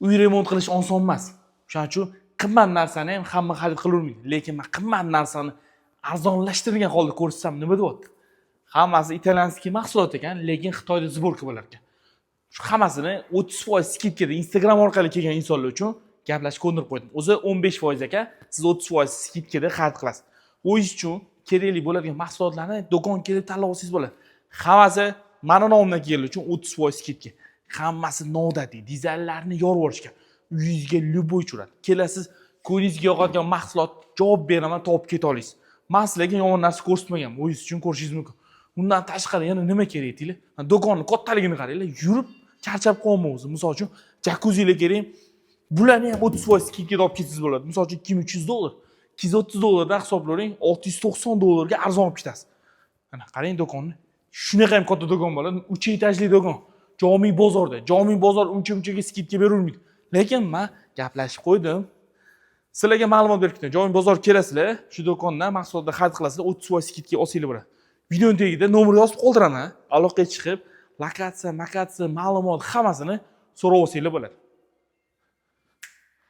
Uy remont qilish oson emas. Shuning uchun qimmat narsani ham hamma xarid qilavermaydi. Lekin men qimmat narsani arzonlashtirgan holda ko'rsam nima deyapti? Hammasi italyanskiy mahsulot ekan, lekin Xitoyda sborka bo'lar ekan. Shu hammasini 30% skidkada Instagram orqali kelgan insonlar uchun gaplashib ko'ndirib qo'ydim. O'zi 15% ekan, siz 30% skidkada xarid qilasiz. O'zingiz uchun kerakli bo'ladigan mahsulotlarni do'kon kelib tanlab olsangiz bo'ladi. Hammasi mana nomimdan kelganlar uchun 30% skidka. Hammasi noodatiy, dizaynlarni yorib olishgan. Uyingizga любой tushiradi. Kelasiz, ko'ngilingizga yoqadigan mahsulot javob beraman, topib keta olasiz. Men sizlarga yomon narsa ko'rsatmaganman, o'zingiz uchun ko'rishingiz mumkin. Undan tashqari yana nima kerak deylar? Do'konni kattaligini qaranglar, yurib charchab qolmayman o'zi. Misol uchun, jakuzilar kerak. Bularni ham 30% skidkaga olib ketsangiz bo'ladi. Misol uchun $2300, $230dan hisoblavering, $690 ga arzon olib ketasiz. Mana qarang do'konni. Shunaqa ham katta do'kon bo'ladi, 3 etajli do'kon. Jomiy bozorda. Jomiy bozor uncha-munchaga skidka beravermaydi. Lekin men gaplashib qo'ydim. Sizlarga ma'lumot berib ketaman. Jomiy bozor kelasizlar, shu do'kondan mahsulotlar xarid qilasizlar, 30% skidka olsanglar bo'ladi. Video tagida nomer yozib qoldiraman. Aloqaga chiqib, lokatsiya, ma'lumot hammasini so'rab olsanglar bo'ladi.